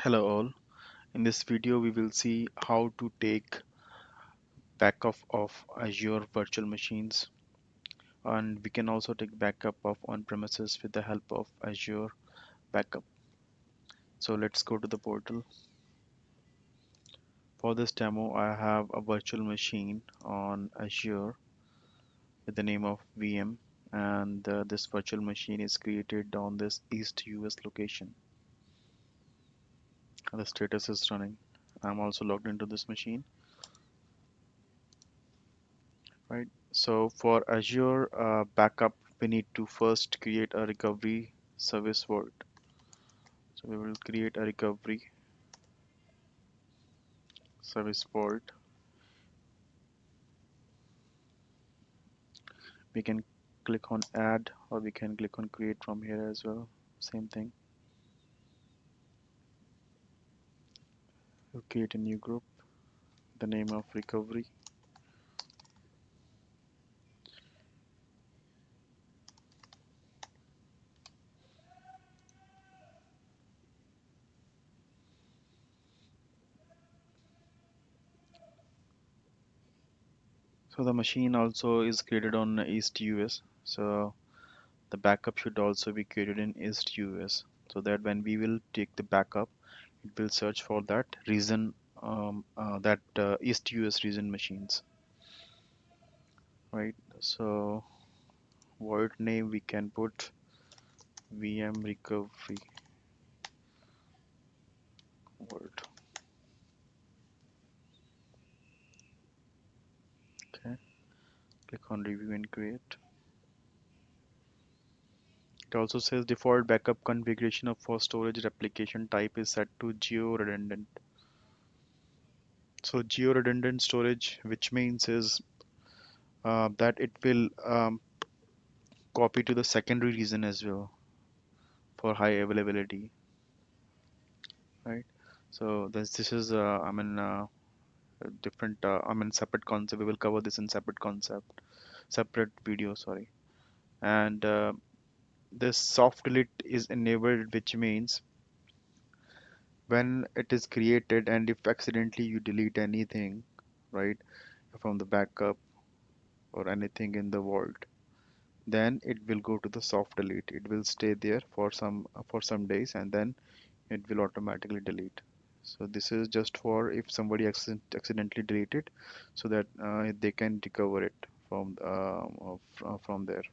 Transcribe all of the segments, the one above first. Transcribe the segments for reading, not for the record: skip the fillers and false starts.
Hello all. In this video we will see how to take backup of Azure virtual machines, and we can also take backup of on-premises with the help of Azure backup. So let's go to the portal. For this demo I have a virtual machine on Azure with the name of VM, and this virtual machine is created on this East US location. The status is running. I'm also logged into this machine. Right. So for Azure backup, we need to first create a recovery service vault. So we will create a recovery service vault. We can click on add, or we can click on create from here as well. Same thing. We'll create a new group, the name of recovery. So the machine also is created on East US. So the backup should also be created in East US, so that when we will take the backup, it will search for that region, that East US region machines, right? So void name we can put VM recovery void. Okay, click on review and create. It also says default backup configuration of for storage replication type is set to geo redundant. So geo redundant storage, which means is that it will copy to the secondary region as well for high availability, right? So this is a different separate concept. We will cover this in separate video, sorry. And this soft delete is enabled, which means when it is created and if accidentally you delete anything, right, from the backup or anything in the vault, then it will go to the soft delete. It will stay there for some days, and then it will automatically delete. So this is just for if somebody accidentally delete it, so that they can recover it from there.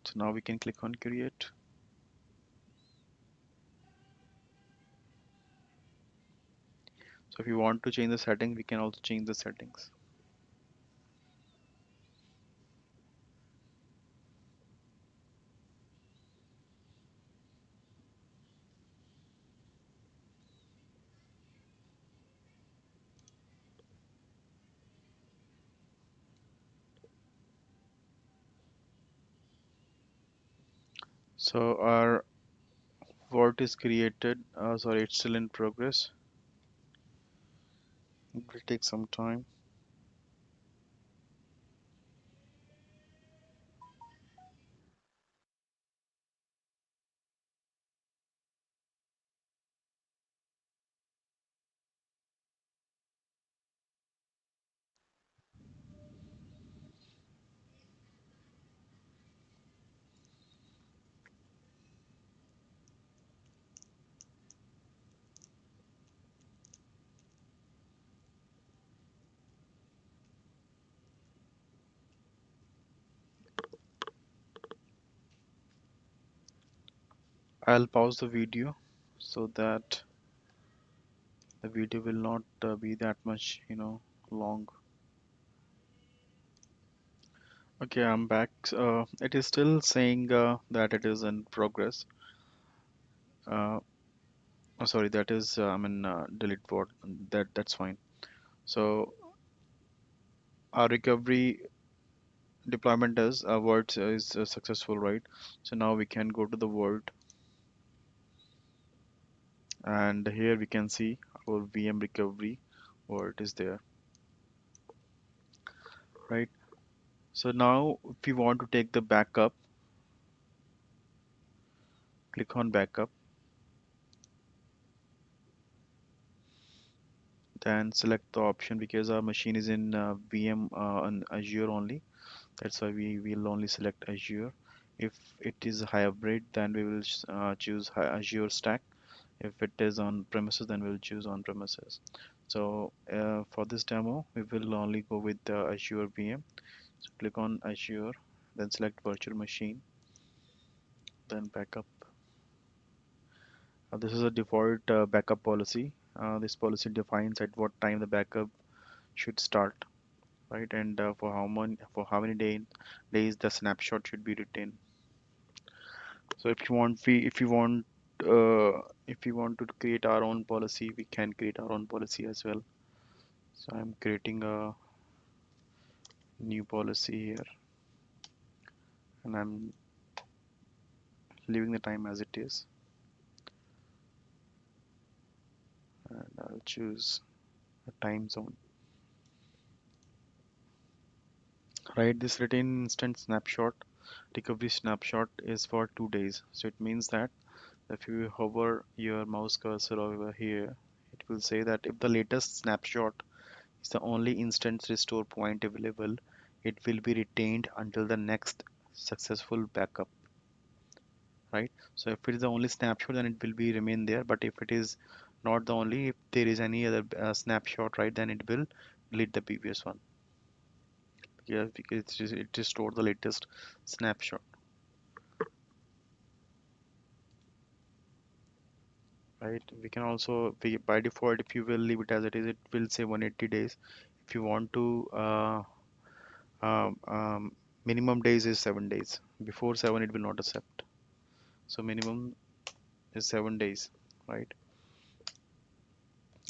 So now we can click on create. So if you want to change the setting, we can also change the settings. So our vault is created. Sorry, it's still in progress. It will take some time. I'll pause the video so that the video will not be that much, long. Okay, I'm back. It is still saying that it is in progress. Uh, Sorry, that is delete word. That's fine. So our recovery deployment is word is successful, right? So now we can go to the word, and here we can see our VM recovery word is there, right? So now if we want to take the backup, Click on backup, then select the option because our machine is in VM on Azure only. That's why we will only select Azure. If it is hybrid, then we will choose Azure Stack. If it is on premises, then we'll choose on premises. So for this demo, we will only go with the Azure VM. So click on Azure, then select virtual machine, then backup. This is a default backup policy. This policy defines at what time the backup should start, right? And for how many days the snapshot should be retained. So if you want to create our own policy, we can create our own policy as well. So I'm creating a new policy here, and I'm leaving the time as it is, and I'll choose a time zone. Right, this retain instant snapshot recovery snapshot is for 2 days. So it means that if you hover your mouse cursor over here, it will say that if the latest snapshot is the only instance restore point available, it will be retained until the next successful backup, right? So if it is the only snapshot, then it will be remain there. But if it is not the only, if there is any other snapshot, right, then it will delete the previous one. Yeah, because it is stored the latest snapshot, right? We can also by default, if you will leave it as it will say 180 days. If you want to um, um, minimum days is 7 days. Before 7, it will not accept. So minimum is 7 days, right?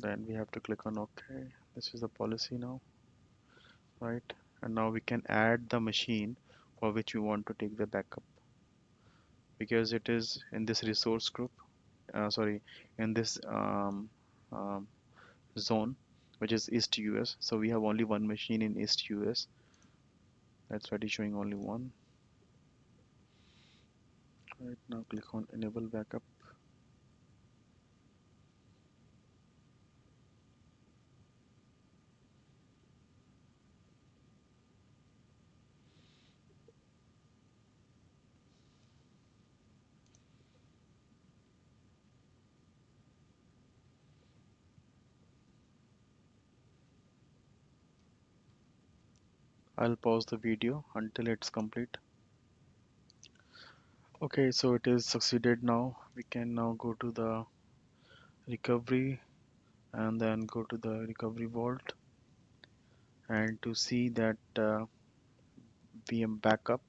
Then we have to click on OK. This is the policy now, right? And now we can add the machine for which we want to take the backup, because it is in this resource group. Sorry, in this um, zone, which is East US. So we have only one machine in East US. That's why it is showing only one. Right now, click on Enable Backup. I'll pause the video until it's complete. Okay, so it is succeeded now. We can now go to the recovery and then go to the recovery vault, and to see that VM backup,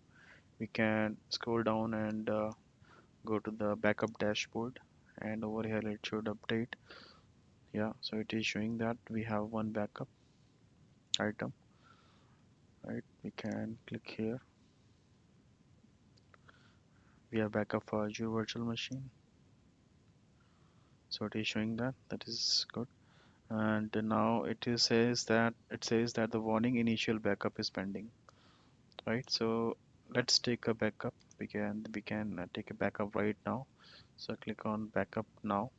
we can scroll down and go to the backup dashboard, and over here it should update. Yeah, so it is showing that we have one backup item, right? We can click here. We have backup for Azure virtual machine, so it is showing that is good. And now it says that the warning initial backup is pending, right? So let's take a backup. We can take a backup right now. So click on backup now.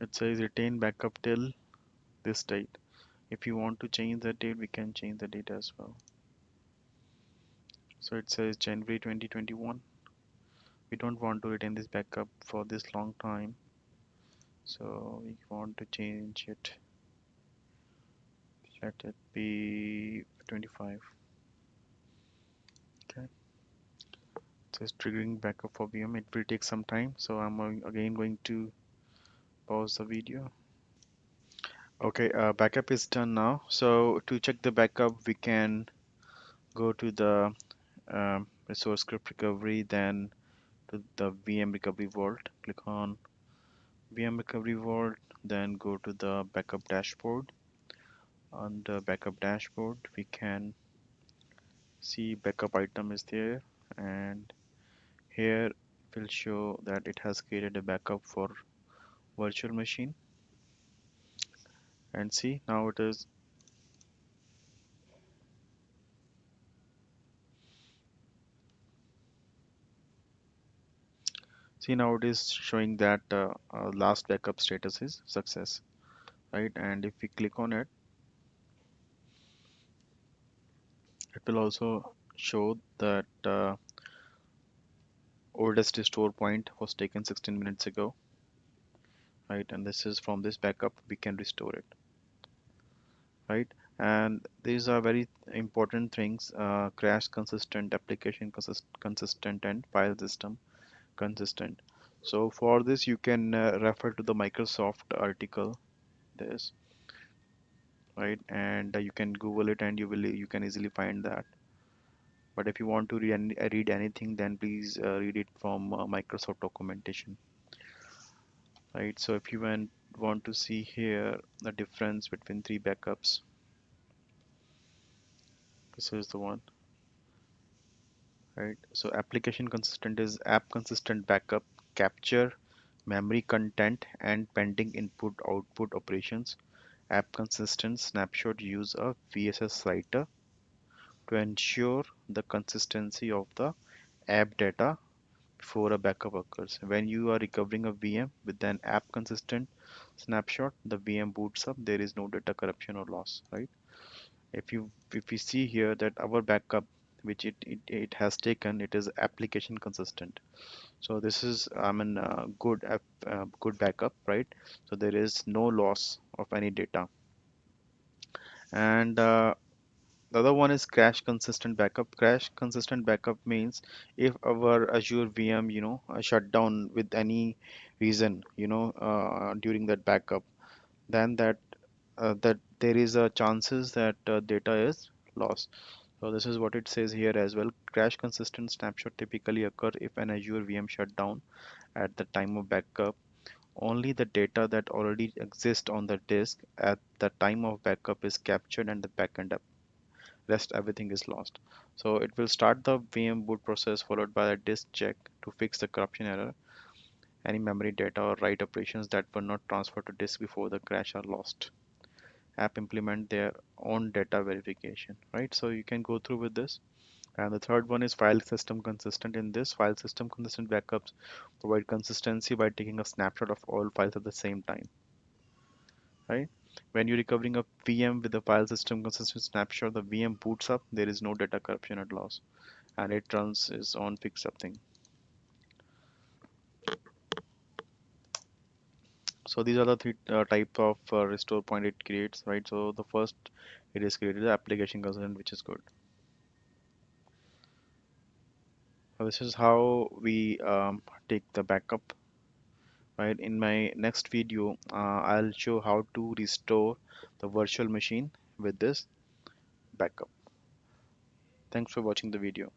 It says retain backup till this date. If you want to change the date, we can change the date as well. So it says January 2021. We don't want to retain this backup for this long time, so we want to change it. Let it be 25. Okay. It says triggering backup for VM. It will take some time, so I'm again going to pause the video. Okay, backup is done now. So to check the backup, we can go to the resource script recovery, then to the VM recovery vault. Click on VM recovery vault, then go to the backup dashboard. On the backup dashboard, we can see backup item is there, and here will show that it has created a backup for virtual machine. And see, now it is See, now it is showing that last backup status is success, right? And if we click on it, it will also show that oldest restore point was taken 16 minutes ago, right? And this is from this backup we can restore it, right? And these are very important things: crash consistent, application consistent, and file system consistent. So for this, you can refer to the Microsoft article, this, right? And you can Google it, and you can easily find that. But if you want to read anything, then please read it from Microsoft documentation, right? So if you want to see here the difference between three backups, this is the one, right? So application consistent is app consistent backup, capture memory content and pending input output operations. App consistent snapshot use a VSS writer to ensure the consistency of the app data before a backup occurs. When you are recovering a VM with an app consistent snapshot, the VM boots up, there is no data corruption or loss, right? If we see here that our backup which it has taken, it is application consistent. So this is good backup, right? So there is no loss of any data. And the other one is crash consistent backup. Crash consistent backup means if our Azure VM, shut down with any reason, during that backup, then that there is a chances that data is lost. So this is what it says here as well. Crash consistent snapshot typically occur if an Azure VM shut down at the time of backup. Only the data that already exists on the disk at the time of backup is captured and the backend rest everything is lost. So it will start the VM boot process followed by a disk check to fix the corruption error. Any memory data or write operations that were not transferred to disk before the crash are lost. App implement their own data verification, right? So you can go through with this. And the third one is file system consistent. In this, file system consistent backups provide consistency by taking a snapshot of all files at the same time, right? When you're recovering a VM with a file system consistent snapshot, the VM boots up, there is no data corruption or loss, and it runs its own fix up thing. So these are the three type of restore point it creates, right? So the first, it is created the application consistent, which is good. So this is how we take the backup, right? In my next video, I'll show how to restore the virtual machine with this backup. Thanks for watching the video.